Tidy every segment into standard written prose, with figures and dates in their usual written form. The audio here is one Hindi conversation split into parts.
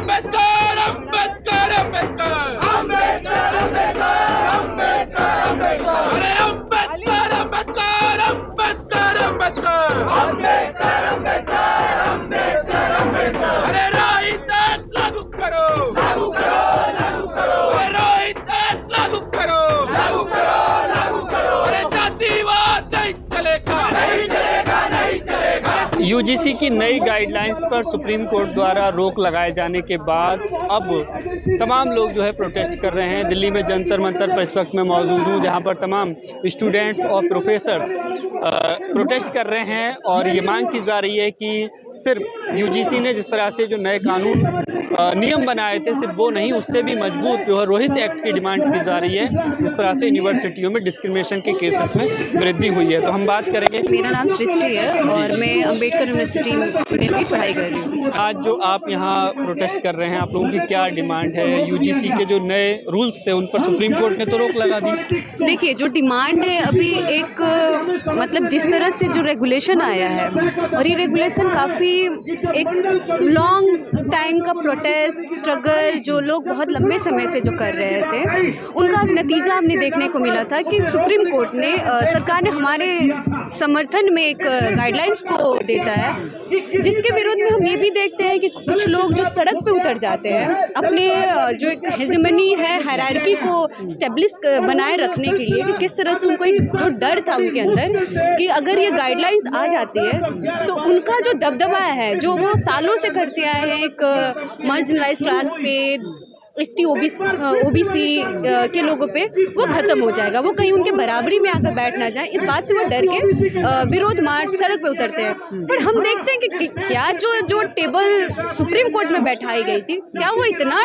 अंबेडकर अंबेडकर अंबेडकर अंबेडकर अंबेडकर अंबेडकर अरे अंबेडकर अंबेडकर अंबेडकर अंबेडकर अंबेडकर अंबेडकर अंबेडकर अंबेडकर अरे रोहित एक्ट लागू करो लागू करो लागू करो अरे रोहित एक्ट लागू करो लागू करो लागू करो अरे जातिवाद नहीं चलेगा नहीं चलेगा नहीं चलेगा। यूजीसी की नई गाइडलाइंस पर सुप्रीम कोर्ट द्वारा रोक लगाए जाने के बाद अब तमाम लोग जो है प्रोटेस्ट कर रहे हैं। दिल्ली में जंतर मंतर पर इस वक्त मैं मौजूद हूँ, जहाँ पर तमाम स्टूडेंट्स और प्रोफेसर प्रोटेस्ट कर रहे हैं और ये मांग की जा रही है कि सिर्फ यूजीसी ने जिस तरह से जो नए कानून नियम बनाए थे सिर्फ वो नहीं, उससे भी मजबूत जो है रोहित एक्ट की डिमांड की जा रही है, जिस तरह से यूनिवर्सिटियों में डिस्क्रिमिनेशन के केसेस में वृद्धि हुई है। तो हम बात करेंगे। मेरा नाम सृष्टि है और मैं अंबेडकर यूनिवर्सिटी में भी पढ़ाई कर रही हूँ। आज जो आप यहाँ प्रोटेस्ट कर रहे हैं, आप लोगों की क्या डिमांड है? यूजीसी के जो नए रूल्स थे उन पर सुप्रीम कोर्ट ने तो रोक लगा दी। देखिए, जो डिमांड है अभी एक मतलब जिस तरह से जो रेगुलेशन आया है और ये रेगुलेशन काफ़ी एक लॉन्ग टाइम का प्रोटेस्ट स्ट्रगल जो लोग बहुत लंबे समय से जो कर रहे थे, उनका आज नतीजा हमने देखने को मिला था कि सुप्रीम कोर्ट ने सरकार ने हमारे समर्थन में एक गाइडलाइंस को देता है, जिसके विरोध में हम ये भी देखते हैं कि कुछ लोग जो सड़क पे उतर जाते हैं अपने जो एक हेजेमनी है हायरार्की को स्टेब्लिश बनाए रखने के लिए, कि किस तरह से उनको एक जो डर था उनके अंदर कि अगर ये गाइडलाइंस आ जाती है तो उनका जो दबदबा है जो वो सालों से करते आए हैं एक मार्जिनलाइज्ड क्लास पे, एसटी ओबीसी के लोगों पे, वो ख़त्म हो जाएगा, वो कहीं उनके बराबरी में आकर बैठ ना जाए, इस बात से वो डर के विरोध मार्च सड़क पे उतरते हैं। पर हम देखते हैं कि क्या जो टेबल सुप्रीम कोर्ट में बैठाई गई थी, क्या वो इतना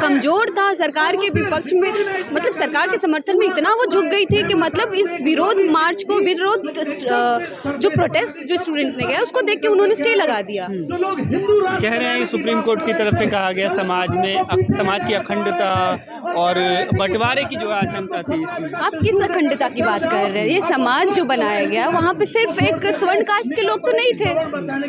कमज़ोर था सरकार के विपक्ष में, मतलब सरकार के समर्थन में इतना वो झुक गई थी कि मतलब इस विरोध मार्च को, विरोध जो प्रोटेस्ट जो स्टूडेंट्स ने किया उसको देख के उन्होंने स्टे लगा दिया। कह रहे हैं सुप्रीम कोर्ट की तरफ से कहा गया समाज की अखंडता और बंटवारे की जो आशंका थी इसमें। आप किस अखंडता की बात कर रहे हैं? ये समाज जो बनाया गया वहाँ पे सिर्फ एक स्वर्ण कास्ट के लोग तो नहीं थे,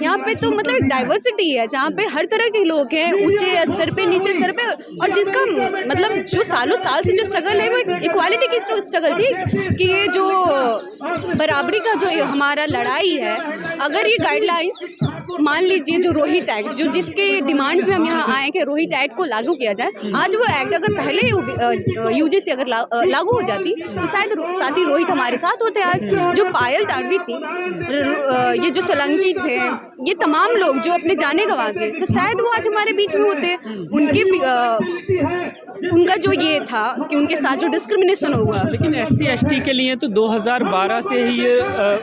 यहाँ पे तो मतलब एक डाइवर्सिटी है जहाँ पे हर तरह के लोग हैं, ऊंचे स्तर पे, नीचे स्तर पे, और जिसका मतलब जो सालों साल से जो स्ट्रगल है वो इक्वालिटी की स्ट्रगल थी कि ये जो बराबरी का जो हमारा लड़ाई है, अगर ये गाइडलाइंस मान लीजिए जो रोहित एक्ट जो जिसके डिमांड्स में हम यहाँ आए कि रोहित एक्ट को लागू किया जाए, आज वो एक्ट अगर पहले यूजीसी अगर लागू हो जाती तो शायद साथी रोहित हमारे साथ होते। आज जो पायल ताड़वी थी, ये जो सोलंकी थे, ये तमाम लोग जो अपने जाने गंवा गए, तो शायद वो आज हमारे बीच में होते। उनका जो ये था कि उनके साथ जो डिस्क्रिमिनेशन हुआ, लेकिन SC ST के लिए तो 2012 से ही ये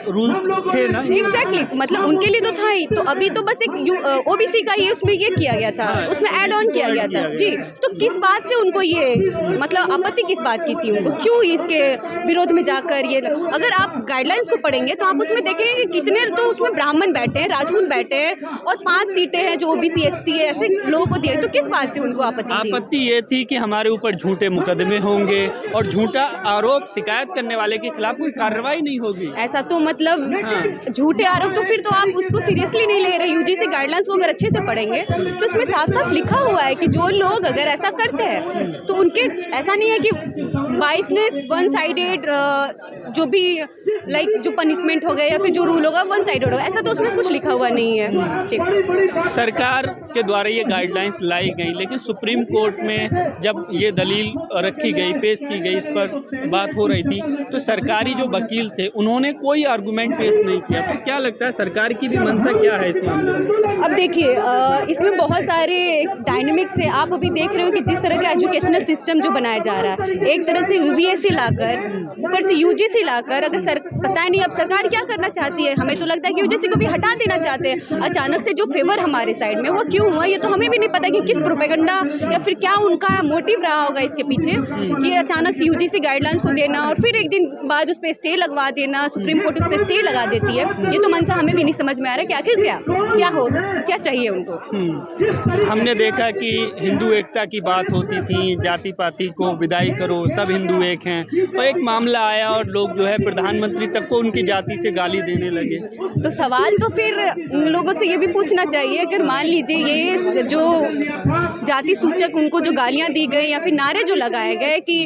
रूल्स थे ना। एग्जैक्टली, मतलब उनके लिए तो था ही, तो अभी तो बस एक ओबीसी का ही उसमें ये किया गया था, उसमें ऐड ऑन किया गया था जी। तो किस बात से उनको ये मतलब आपत्ति किस बात की थी उनको, क्यों इसके विरोध में जाकर ये, अगर आप गाइडलाइंस को पढ़ेंगे तो आप उसमें देखेंगे कि कितने तो उसमें ब्राह्मण बैठे हैं, राजपूत बैठे हैं और 5 सीटें हैं जो ओबीसी ST है, ऐसे लोगों को दिए, तो किस बात से उनको आपत्ति ये थी कि हमारे ऊपर झूठे मुकदमे होंगे और झूठा आरोप शिकायत करने वाले के खिलाफ कोई कार्रवाई नहीं होगी। ऐसा तो मतलब झूठे आरोप, तो फिर तो आप उसको सीरियसली नहीं ले रहे। यूजीसी गाइडलाइंस को अगर अच्छे से पढ़ेंगे तो इसमें साफ साफ लिखा हुआ है कि जो लोग अगर ऐसा करते हैं तो उनके, ऐसा नहीं है कि बाइसनेस वन साइडेड जो भी लाइक जो पनिशमेंट हो गया या फिर जो रूल होगा वन साइडेड होगा, ऐसा तो उसमें कुछ लिखा हुआ नहीं है। सरकार के द्वारा ये गाइडलाइंस लाई गई, लेकिन सुप्रीम कोर्ट में जब ये दलील रखी गई, पेश की गई, इस पर बात हो रही थी, तो सरकारी जो वकील थे उन्होंने कोई आर्गूमेंट पेश नहीं किया। तो क्या लगता है सरकार की भी मंशा क्या है इस मामले में? अब देखिए, इसमें बहुत सारे डायनेमिक्स है। आप अभी देख रहे हो कि जिस तरह का एजुकेशनल सिस्टम जो बनाया जा रहा है, एक तरह से यूवीएससी लाकर, ऊपर से यूजीसी लाकर, अगर पता ही नहीं अब सरकार क्या करना चाहती है। हमें तो लगता है कि यूजीसी को भी हटा देना चाहते हैं। अचानक से जो फेवर हमारे साइड में, वो क्यों हुआ ये तो हमें भी नहीं पता कि किस प्रोपेगेंडा या फिर क्या उनका मोटिव रहा होगा इसके पीछे, कि अचानक से यूजीसी गाइडलाइंस को देना और फिर एक दिन बाद उस पर स्टे लगवा देना, सुप्रीम कोर्ट उस पर स्टे लगा देती है। ये तो मनसा हमें भी नहीं समझ में आ रहा है कि आखिर क्या चाहिए उनको। हमने देखा कि हिंदू एकता की बात होती थी, जाति पाति को विदाई करो, सब हिंदू एक हैं, और एक मामला मामला आया और लोग जो है प्रधानमंत्री तक को उनकी जाति से गाली देने लगे। तो सवाल तो फिर उन लोगों से ये भी पूछना चाहिए, अगर मान लीजिए ये जो जाति सूचक उनको जो गालियां दी गई या फिर नारे जो लगाए गए कि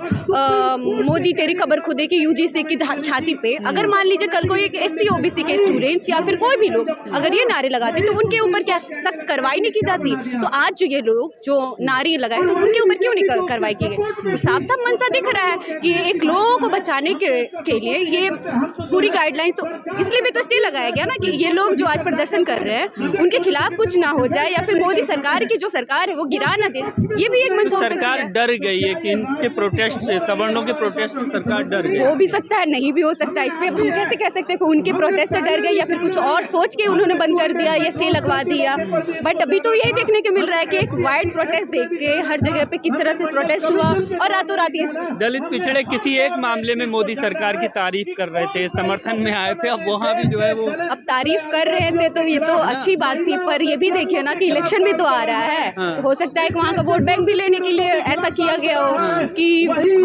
मोदी तेरी खबर खुदे की यूजीसी की छाती पे, अगर मान लीजिए कल को एक एससी ओबीसी के स्टूडेंट्स या फिर कोई भी लोग अगर ये नारे लगाते तो उनके ऊपर क्या सख्त कार्रवाई नहीं की जाती? तो आज जो ये लोग जो नारे लगाए तो उनके ऊपर क्यों नहीं कार्रवाई की गई? तो साफ साफ मंशा दिख रहा है कि एक लोगों को बचाने के लिए ये पूरी गाइडलाइंस, तो इसलिए भी तो स्टे लगाया गया ना कि ये लोग जो आज प्रदर्शन कर रहे हैं उनके खिलाफ कुछ ना हो जाए या फिर मोदी सरकार की जो सरकार है वो गिरा ना दे। ये भी एक मंशा हो सकती है। सरकार डर गई है कि इनके प्रोटेस्ट से, सवर्णों के प्रोटेस्ट से सरकार डर गई। हो भी सकता है, नहीं भी हो सकता है। इस पे हम कैसे कह सकते हैं कि उनके प्रोटेस्ट से डर गई या फिर कुछ और सोच के उन्होंने बंद कर दिया या स्टे लगवा दिया। बट अभी तो यही देखने को मिल रहा है कि एक वाइड प्रोटेस्ट देख के हर जगह पे किस तरह से प्रोटेस्ट हुआ और रातों रात ये दलित पिछड़े किसी एक मामले में मोदी सरकार की तारीफ कर रहे थे, समर्थन में आए थे, अब वहाँ भी जो है वो अब तारीफ कर रहे थे तो ये तो अच्छी बात थी, पर ये भी देखिए ना कि इलेक्शन भी तो आ रहा है। हाँ। तो हो सकता है कि वहाँ का वोट बैंक भी लेने के लिए ऐसा किया गया हो कि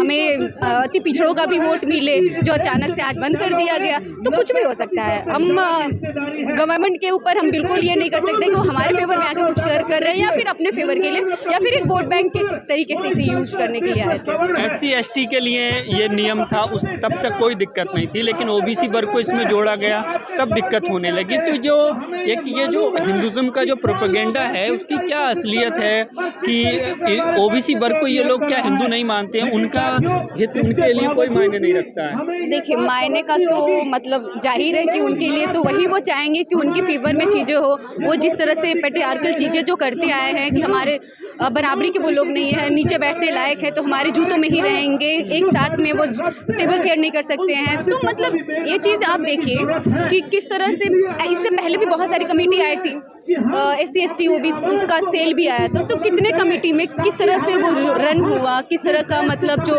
हमें अति पिछड़ों का भी वोट मिले, जो अचानक से आज बंद कर दिया गया। तो कुछ भी हो सकता है। हम गवर्नमेंट के ऊपर हम बिल्कुल ये नहीं कर सकते कि वो हमारे फेवर में आके कुछ कर रहे हैं या फिर अपने फेवर के लिए या फिर एक वोट बैंक के तरीके से इसे यूज करने के लिए आए थे। SC ST के लिए ये नियम था, उस तब तक कोई दिक्कत नहीं थी, लेकिन OBC वर्ग को इसमें जोड़ा गया तब दिक्कत होने लगी। तो जो एक ये जो हिंदुज़म का जो प्रोपेगेंडा है उसकी क्या असलियत है कि OBC वर्ग को ये लोग क्या हिंदू नहीं मानते हैं, उनका हित उनके लिए कोई मायने नहीं रखता है? देखिए, मायने का तो मतलब जाहिर है कि उनके लिए तो वही वो चाहेंगे कि उनकी फेवर में चीज़ें हो। वो जिस तरह से पेट्रियार्कल चीज़ें जो करते आए हैं कि हमारे बराबरी के वो लोग नहीं है, नीचे बैठने लायक है तो हमारे जूतों में ही रहेंगे, एक साथ में वो टेबल शेयर नहीं कर सकते हैं। तो मतलब ये चीज़ आप देखिए कि किस तरह से इससे पहले भी बहुत सारी कमेटी आई थी, SC ST OBC का सेल भी आया था। तो कितने कमेटी में किस तरह से वो रन हुआ, किस तरह का मतलब जो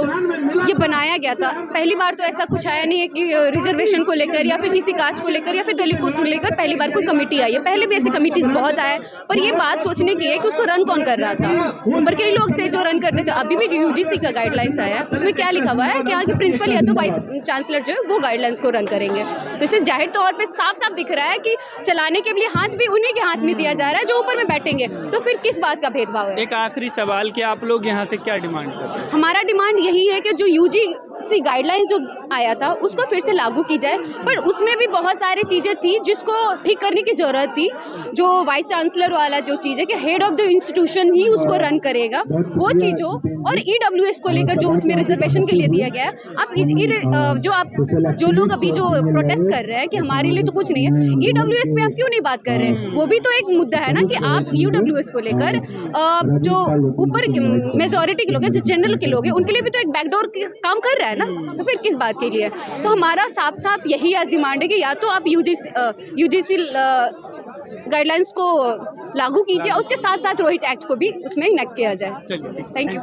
ये बनाया गया था। पहली बार तो ऐसा कुछ आया नहीं है कि रिजर्वेशन को लेकर या फिर किसी कास्ट को लेकर या फिर दलित को लेकर पहली बार कोई कमेटी आई है। पहले भी ऐसी कमेटीज बहुत आए, पर ये बात सोचने की है कि उसको रन कौन कर रहा था। ऊपर के ही लोग थे जो रन करते थे। अभी भी जो UGC का गाइडलाइंस आया है उसमें क्या लिखा हुआ है कि आगे प्रिंसिपल या तो वाइस चांसलर जो है वो गाइडलाइंस को रन करेंगे। तो इससे जाहिर तौर पर साफ साफ दिख रहा है कि चलाने के लिए हाथ भी उन्हीं के हाथ में दिया जा रहा है जो ऊपर में बैठेंगे। तो फिर किस बात का भेदभाव है? एक आखिरी सवाल कि आप लोग यहाँ से क्या डिमांड करते हैं? हमारा डिमांड यही है कि जो UGC गाइडलाइंस जो आया था उसको फिर से लागू की जाए, पर उसमें भी बहुत सारी चीज़ें थी जिसको ठीक करने की ज़रूरत थी। जो वाइस चांसलर वाला जो चीज़ है कि हेड ऑफ द इंस्टीट्यूशन ही उसको रन करेगा, वो चीज़ हो। और EWS को लेकर जो उसमें रिजर्वेशन के लिए दिया गया है, आप जो लोग अभी जो प्रोटेस्ट कर रहे हैं कि हमारे लिए तो कुछ नहीं है, EWS पे आप क्यों नहीं बात कर रहे हैं? वो भी तो एक मुद्दा है ना कि आप EWS को लेकर जो ऊपर मेजॉरिटी के लोग हैं, जो जनरल के लोग हैं, उनके लिए भी तो एक बैकडोर काम कर रहा है ना। तो फिर किस बात के लिए? तो हमारा साफ साफ यही आज डिमांड है कि या तो आप UGC गाइडलाइंस को लागू कीजिए, उसके साथ साथ रोहित एक्ट को भी उसमें इनेक्ट किया जाए। चलिए, थैंक यू।